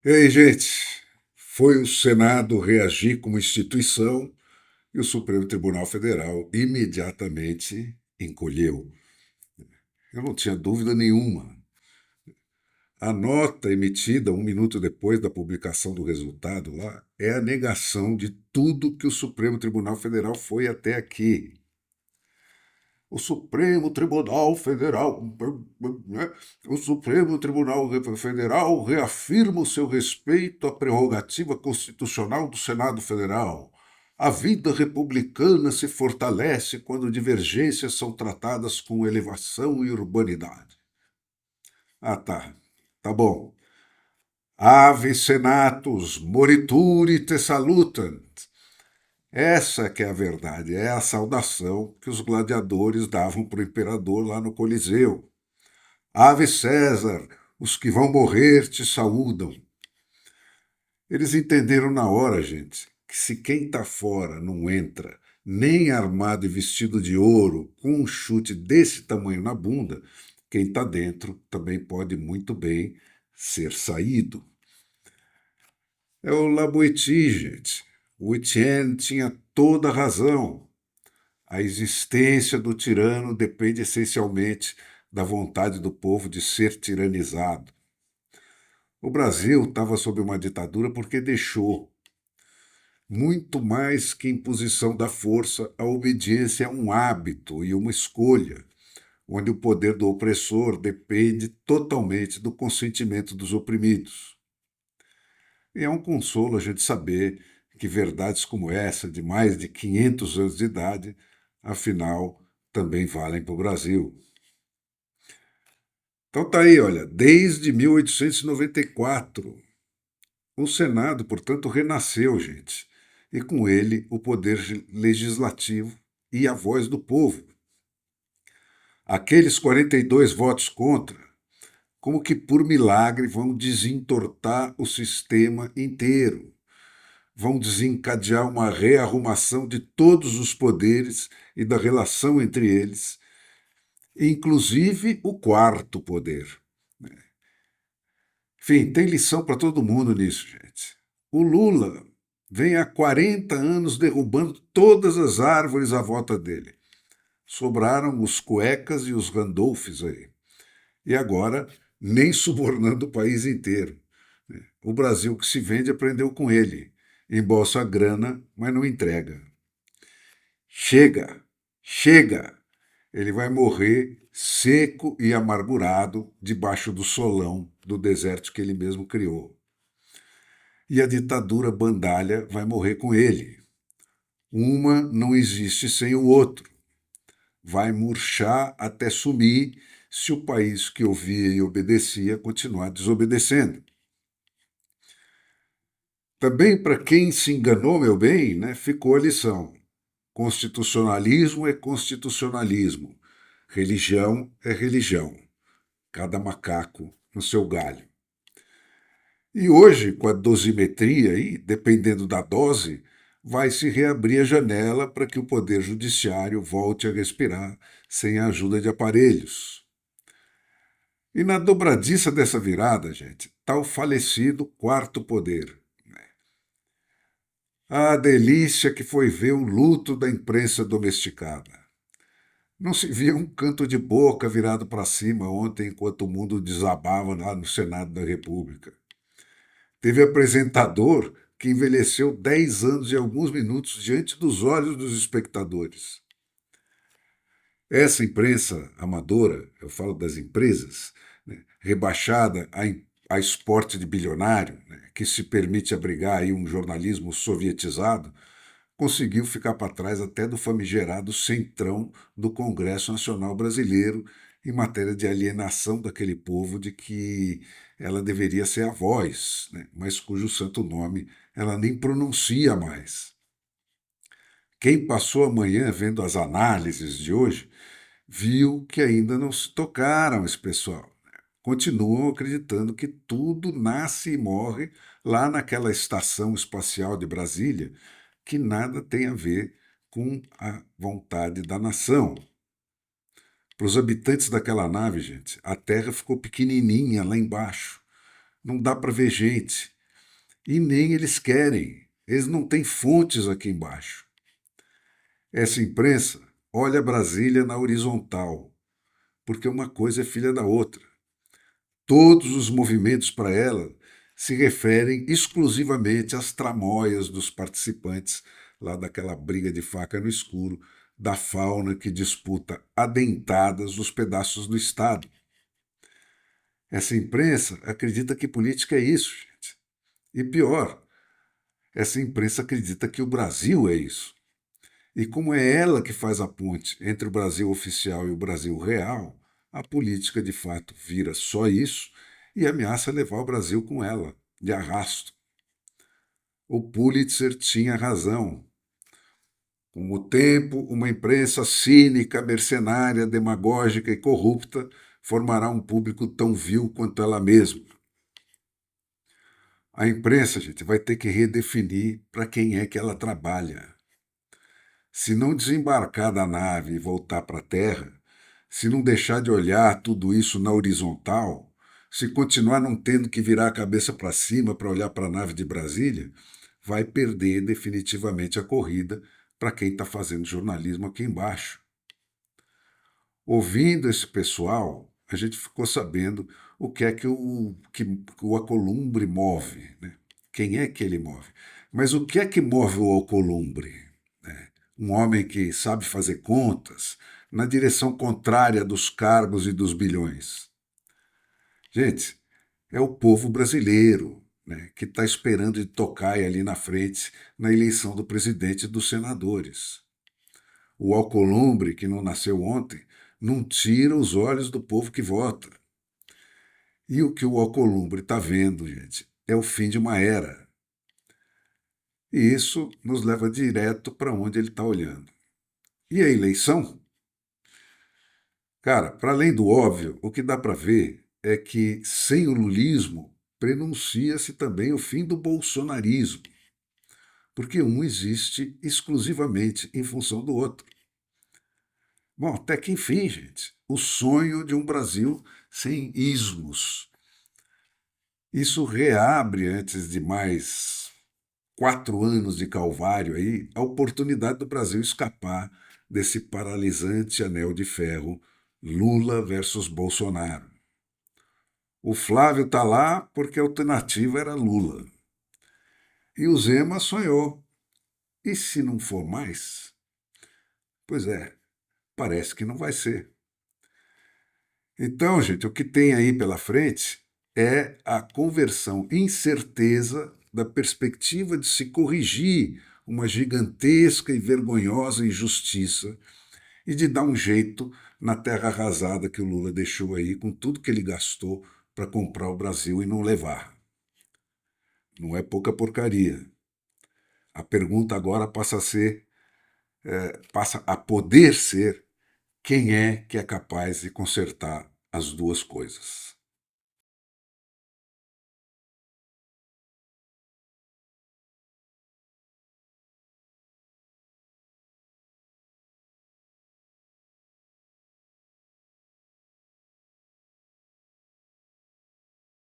E aí, gente? Foi o Senado reagir como instituição e o Supremo Tribunal Federal imediatamente encolheu. Eu não tinha dúvida nenhuma. A nota emitida um minuto depois da publicação do resultado lá é a negação de tudo que o Supremo Tribunal Federal foi até aqui. O Supremo Tribunal Federal, né? O Supremo Tribunal Federal reafirma o seu respeito à prerrogativa constitucional do Senado Federal. A vida republicana se fortalece quando divergências são tratadas com elevação e urbanidade. Ah, tá. Tá bom. Ave senatus, morituri te salutant. Essa que é a verdade, é a saudação que os gladiadores davam para o imperador lá no Coliseu. Ave César, os que vão morrer te saúdam. Eles entenderam na hora, gente, que se quem está fora não entra, nem armado e vestido de ouro, com um chute desse tamanho na bunda, quem está dentro também pode muito bem ser saído. É o Laboiti, gente. O Etienne tinha toda a razão. A existência do tirano depende essencialmente da vontade do povo de ser tiranizado. O Brasil estava sob uma ditadura porque deixou. Muito mais que imposição da força, a obediência é um hábito e uma escolha, onde o poder do opressor depende totalmente do consentimento dos oprimidos. E é um consolo a gente saber que verdades como essa, de mais de 500 anos de idade, afinal, também valem para o Brasil. Então tá aí, olha, desde 1894, o Senado, portanto, renasceu, gente, e com ele o poder legislativo e a voz do povo. Aqueles 42 votos contra, como que por milagre vão desentortar o sistema inteiro, vão desencadear uma rearrumação de todos os poderes e da relação entre eles, inclusive o quarto poder. Enfim, tem lição para todo mundo nisso, gente. O Lula vem há 40 anos derrubando todas as árvores à volta dele. Sobraram os cuecas e os Randolphs aí. E agora, nem subornando o país inteiro. O Brasil que se vende aprendeu com ele. Embolsa a grana, mas não entrega. Chega! Chega! Ele vai morrer seco e amargurado debaixo do solão do deserto que ele mesmo criou. E a ditadura bandalha vai morrer com ele. Uma não existe sem o outro. Vai murchar até sumir se o país que ouvia e obedecia continuar desobedecendo. Também para quem se enganou, meu bem, né, ficou a lição. Constitucionalismo é constitucionalismo. Religião é religião. Cada macaco no seu galho. E hoje, com a dosimetria aí, dependendo da dose, vai se reabrir a janela para que o Poder Judiciário volte a respirar sem a ajuda de aparelhos. E na dobradiça dessa virada, gente, está o falecido quarto poder. A delícia que foi ver o luto da imprensa domesticada. Não se via um canto de boca virado para cima ontem enquanto o mundo desabava lá no Senado da República. Teve apresentador que envelheceu 10 anos e alguns minutos diante dos olhos dos espectadores. Essa imprensa amadora, eu falo das empresas, né, rebaixada a esporte de bilionário, né, que se permite abrigar aí um jornalismo sovietizado, conseguiu ficar para trás até do famigerado centrão do Congresso Nacional Brasileiro em matéria de alienação daquele povo de que ela deveria ser a voz, né, mas cujo santo nome ela nem pronuncia mais. Quem passou a manhã vendo as análises de hoje viu que ainda não se tocaram esse pessoal. Continuam acreditando que tudo nasce e morre lá naquela estação espacial de Brasília, que nada tem a ver com a vontade da nação. Para os habitantes daquela nave, gente, a Terra ficou pequenininha lá embaixo. não dá para ver gente. E nem eles querem. Eles não têm fontes aqui embaixo. Essa imprensa olha Brasília na horizontal, porque uma coisa é filha da outra. Todos os movimentos para ela se referem exclusivamente às tramóias dos participantes lá daquela briga de faca no escuro, da fauna que disputa adentadas os pedaços do Estado. Essa imprensa acredita que política é isso, gente. E pior, essa imprensa acredita que o Brasil é isso. E como é ela que faz a ponte entre o Brasil oficial e o Brasil real, a política de fato vira só isso e ameaça levar o Brasil com ela, de arrasto. O Pulitzer tinha razão. Com o tempo, uma imprensa cínica, mercenária, demagógica e corrupta formará um público tão vil quanto ela mesma. A imprensa, gente, vai ter que redefinir para quem é que ela trabalha. Se não desembarcar da nave e voltar para a Terra, se não deixar de olhar tudo isso na horizontal, se continuar não tendo que virar a cabeça para cima para olhar para a nave de Brasília, vai perder definitivamente a corrida para quem está fazendo jornalismo aqui embaixo. Ouvindo esse pessoal, a gente ficou sabendo o que é que o Alcolumbre move, né? Quem é que ele move? Mas o que é que move o Alcolumbre? Um homem que sabe fazer contas na direção contrária dos cargos e dos bilhões. Gente, é o povo brasileiro, né, que está esperando de tocar ali na frente na eleição do presidente e dos senadores. O Alcolumbre, que não nasceu ontem, não tira os olhos do povo que vota. E o que o Alcolumbre está vendo, gente, é o fim de uma era. E isso nos leva direto para onde ele está olhando. E a eleição? Cara, para além do óbvio, o que dá para ver é que sem o lulismo prenuncia-se também o fim do bolsonarismo, porque um existe exclusivamente em função do outro. Bom, até que enfim, gente, o sonho de um Brasil sem ismos. Isso reabre, antes de mais 4 anos de calvário aí, a oportunidade do Brasil escapar desse paralisante anel de ferro Lula versus Bolsonaro. O Flávio está lá porque a alternativa era Lula. E o Zema sonhou. E se não for mais? Pois é, parece que não vai ser. Então, gente, o que tem aí pela frente é a conversão incerteza da perspectiva de se corrigir uma gigantesca e vergonhosa injustiça e de dar um jeito na terra arrasada que o Lula deixou aí com tudo que ele gastou para comprar o Brasil e não levar. Não é pouca porcaria. A pergunta agora passa a poder ser quem é que é capaz de consertar as duas coisas.